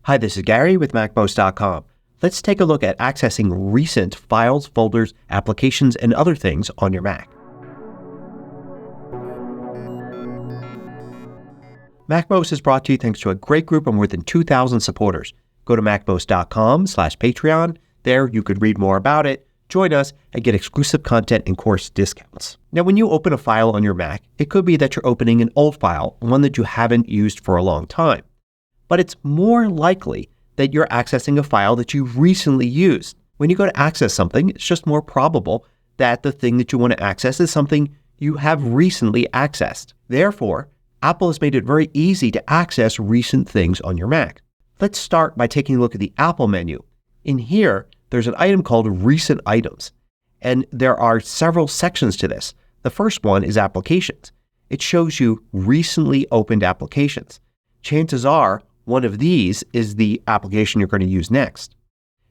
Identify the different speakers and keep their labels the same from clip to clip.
Speaker 1: Hi, this is Gary with MACMOST.com. Let's take a look at accessing recent files, folders, applications, and other things on your Mac. MACMOST is brought to you thanks to a great group of more than 2,000 supporters. Go to MACMOST.com/Patreon. There you could read more about it, join us, and get exclusive content and course discounts. Now, when you open a file on your Mac, it could be that you're opening an old file, one that you haven't used for a long time. But it's more likely that you're accessing a file that you recently used. When you go to access something, it's just more probable that the thing that you want to access is something you have recently accessed. Therefore, Apple has made it very easy to access recent things on your Mac. Let's start by taking a look at the Apple menu. In here, there's an item called Recent Items, and there are several sections to this. The first one is Applications. It shows you recently opened applications. Chances are one of these is the application you're going to use next.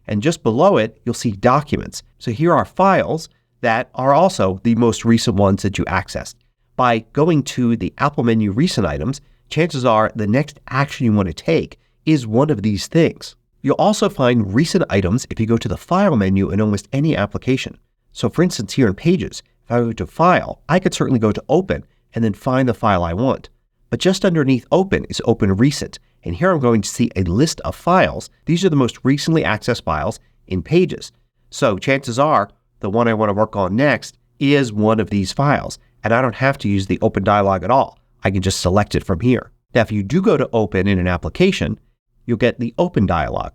Speaker 1: And just below it, you'll see Documents. So here are files that are also the most recent ones that you accessed. By going to the Apple menu Recent Items, chances are the next action you want to take is one of these things. You'll also find recent items if you go to the File menu in almost any application. So for instance, here in Pages, if I go to File, I could certainly go to Open and then find the file I want. But just underneath Open is Open Recent. And here I'm going to see a list of files. These are the most recently accessed files in Pages. So chances are the one I want to work on next is one of these files. And I don't have to use the Open dialog at all. I can just select it from here. Now if you do go to Open in an application, you'll get the Open dialog.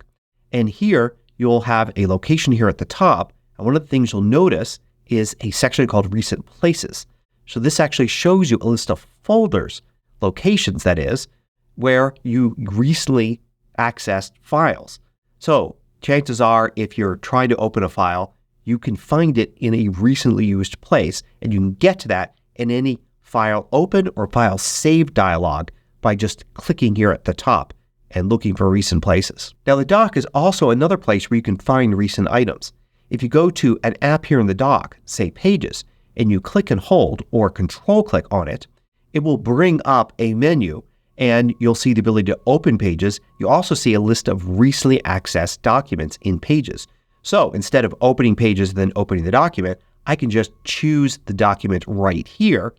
Speaker 1: And here you'll have a location here at the top. And one of the things you'll notice is a section called Recent Places. So this actually shows you a list of folders, locations that is, where you recently accessed files. So chances are if you're trying to open a file, you can find it in a recently used place, and you can get to that in any File Open or File Save dialog by just clicking here at the top and looking for recent places. Now the dock is also another place where you can find recent items. If you go to an app here in the dock, say Pages, and you click and hold or control click on it, it will bring up a menu and you'll see the ability to open Pages. You also see a list of recently accessed documents in Pages. So instead of opening Pages and then opening the document, I can just choose the document right here,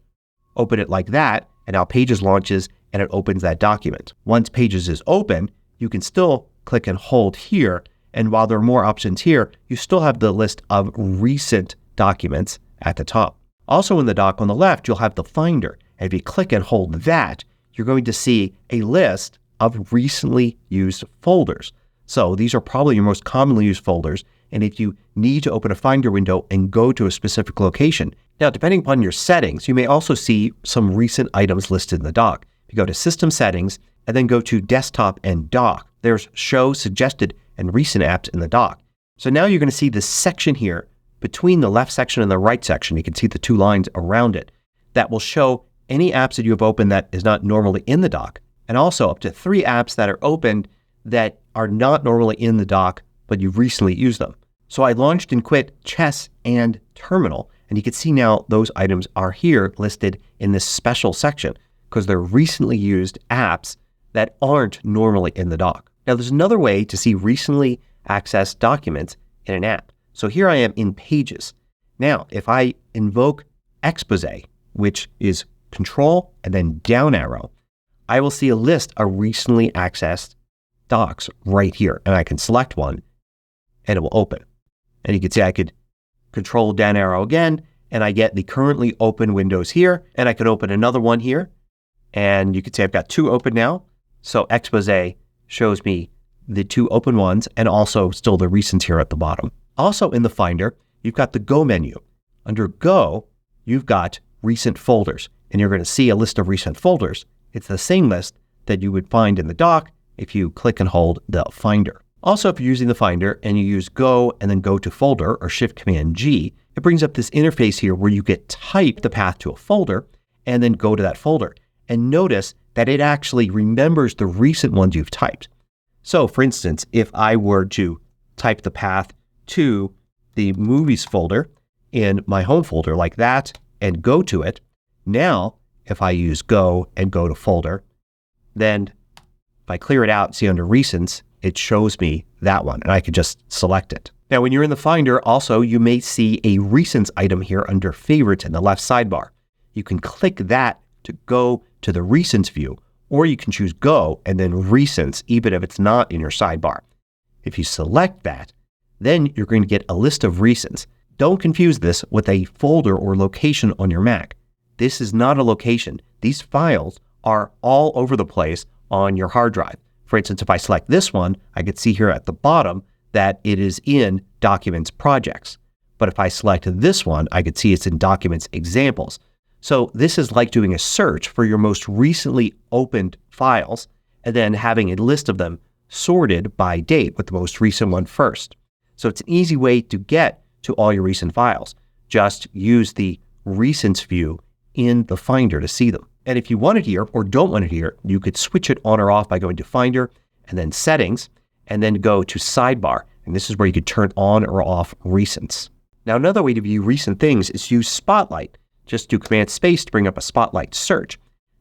Speaker 1: open it like that, and now Pages launches and it opens that document. Once Pages is open, you can still click and hold here, and while there are more options here, you still have the list of recent documents at the top. Also in the dock on the left, you'll have the Finder, and if you click and hold that, you're going to see a list of recently used folders. So these are probably your most commonly used folders, and if you need to open a Finder window and go to a specific location. Now depending upon your settings, you may also see some recent items listed in the dock. If you go to System Settings and then go to Desktop and Dock, there's Show Suggested and Recent Apps in the dock. So now you're going to see this section here between the left section and the right section. You can see the two lines around it that will show any apps that you have opened that is not normally in the dock, and also up to 3 apps that are opened that are not normally in the dock but you've recently used them. So I launched and quit Chess and Terminal, and you can see now those items are here listed in this special section because they're recently used apps that aren't normally in the dock. Now there's another way to see recently accessed documents in an app. So here I am in Pages. Now if I invoke Expose, which is Control and then down arrow, I will see a list of recently accessed docs right here, and I can select one and it will open. And you can see I could control down arrow again and I get the currently open windows here, and I can open another one here, and you can see I've got 2 open now. So Expose shows me the 2 open ones and also still the recents here at the bottom. Also in the Finder, you've got the Go menu. Under Go, you've got Recent Folders, and you're going to see a list of recent folders. It's the same list that you would find in the dock if you click and hold the Finder. Also, if you're using the Finder and you use Go and then go to Folder or Shift-Command-G, it brings up this interface here where you could type the path to a folder and then go to that folder. And notice that it actually remembers the recent ones you've typed. So for instance, if I were to type the path to the Movies folder in my home folder like that and go to it, now if I use Go and go to Folder, then if I clear it out, see under Recents, it shows me that one and I could just select it. Now when you're in the Finder also you may see a Recents item here under Favorites in the left sidebar. You can click that to go to the Recents view, or you can choose Go and then Recents even if it's not in your sidebar. If you select that, then you're going to get a list of recents. Don't confuse this with a folder or location on your Mac. This is not a location. These files are all over the place on your hard drive. For instance, if I select this one, I could see here at the bottom that it is in Documents Projects. But if I select this one, I could see it's in Documents Examples. So this is like doing a search for your most recently opened files and then having a list of them sorted by date with the most recent one first. So it's an easy way to get to all your recent files. Just use the Recents view in the Finder to see them. And if you want it here or don't want it here, you could switch it on or off by going to Finder and then Settings and then go to Sidebar. And this is where you could turn on or off Recents. Now another way to view recent things is use Spotlight. Just do Command Space to bring up a Spotlight search.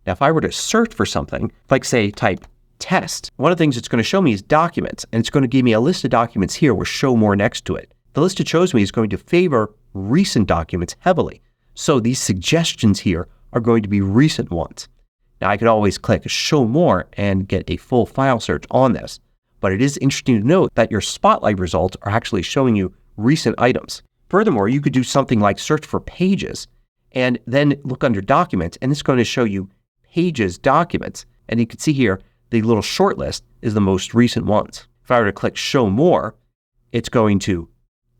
Speaker 1: Now if I were to search for something, like say type test, one of the things it's going to show me is documents, and it's going to give me a list of documents here with Show More next to it. The list it shows me is going to favor recent documents heavily. So these suggestions here are going to be recent ones. Now I could always click Show More and get a full file search on this, but it is interesting to note that your Spotlight results are actually showing you recent items. Furthermore, you could do something like search for pages and then look under Documents, and it's going to show you Pages documents. And you can see here the little short list is the most recent ones. If I were to click Show More, it's going to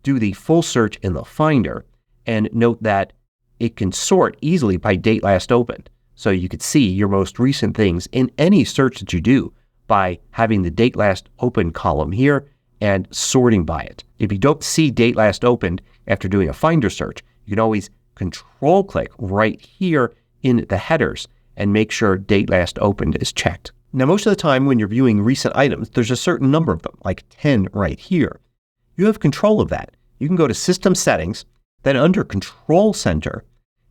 Speaker 1: do the full search in the Finder, and note that it can sort easily by date last opened. So you could see your most recent things in any search that you do by having the date last opened column here and sorting by it. If you don't see date last opened after doing a Finder search, you can always Control click right here in the headers and make sure date last opened is checked. Now most of the time when you're viewing recent items, there's a certain number of them, like 10 right here. You have control of that. You can go to System Settings, then under Control Center,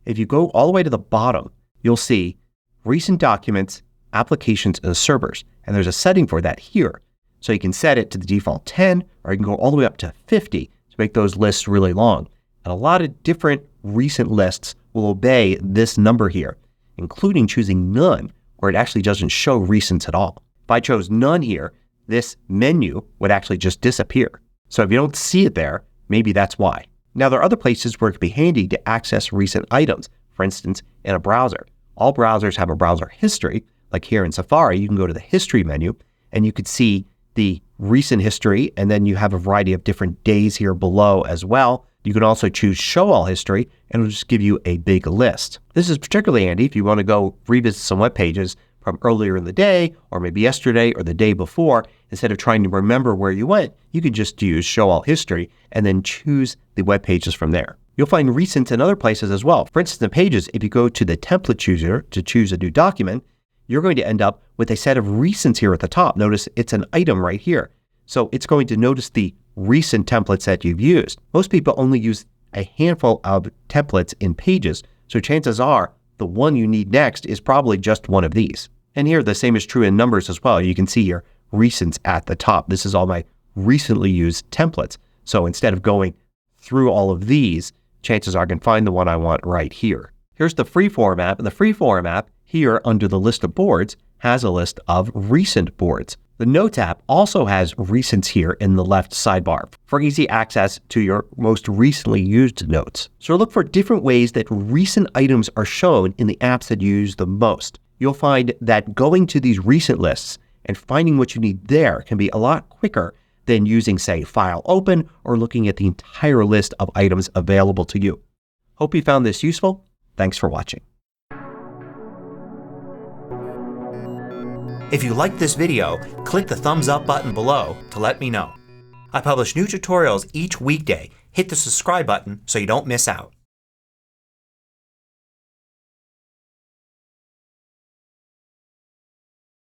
Speaker 1: if you go all the way to the bottom, you'll see Recent Documents, Applications, and Servers. And there's a setting for that here. So you can set it to the default 10, or you can go all the way up to 50 to make those lists really long. And a lot of different recent lists will obey this number here, including choosing None, where it actually doesn't show recents at all. If I chose None here, this menu would actually just disappear. So if you don't see it there, maybe that's why. Now there are other places where it could be handy to access recent items. For instance, in a browser. All browsers have a browser history. Like here in Safari, you can go to the History menu and you could see the recent history, and then you have a variety of different days here below as well. You can also choose Show All History, and it'll just give you a big list. This is particularly handy if you want to go revisit some web pages from earlier in the day, or maybe yesterday or the day before. Instead of trying to remember where you went, you could just use Show All History and then choose the web pages from there. You'll find recents in other places as well. For instance, in Pages, if you go to the Template Chooser to choose a new document, you're going to end up with a set of recents here at the top. Notice it's an item right here. So it's going to notice the recent templates that you've used. Most people only use a handful of templates in Pages, so chances are the one you need next is probably just one of these. And here the same is true in Numbers as well. You can see here recents at the top. This is all my recently used templates. So instead of going through all of these, chances are I can find the one I want right here. Here's the Freeform app, and the Freeform app here under the list of boards has a list of recent boards. The Notes app also has recents here in the left sidebar for easy access to your most recently used notes. So look for different ways that recent items are shown in the apps that you use the most. You'll find that going to these recent lists and finding what you need there can be a lot quicker than using, say, File Open or looking at the entire list of items available to you. Hope you found this useful. Thanks for watching.
Speaker 2: If you liked this video, click the thumbs up button below to let me know. I publish new tutorials each weekday. Hit the subscribe button so you don't miss out.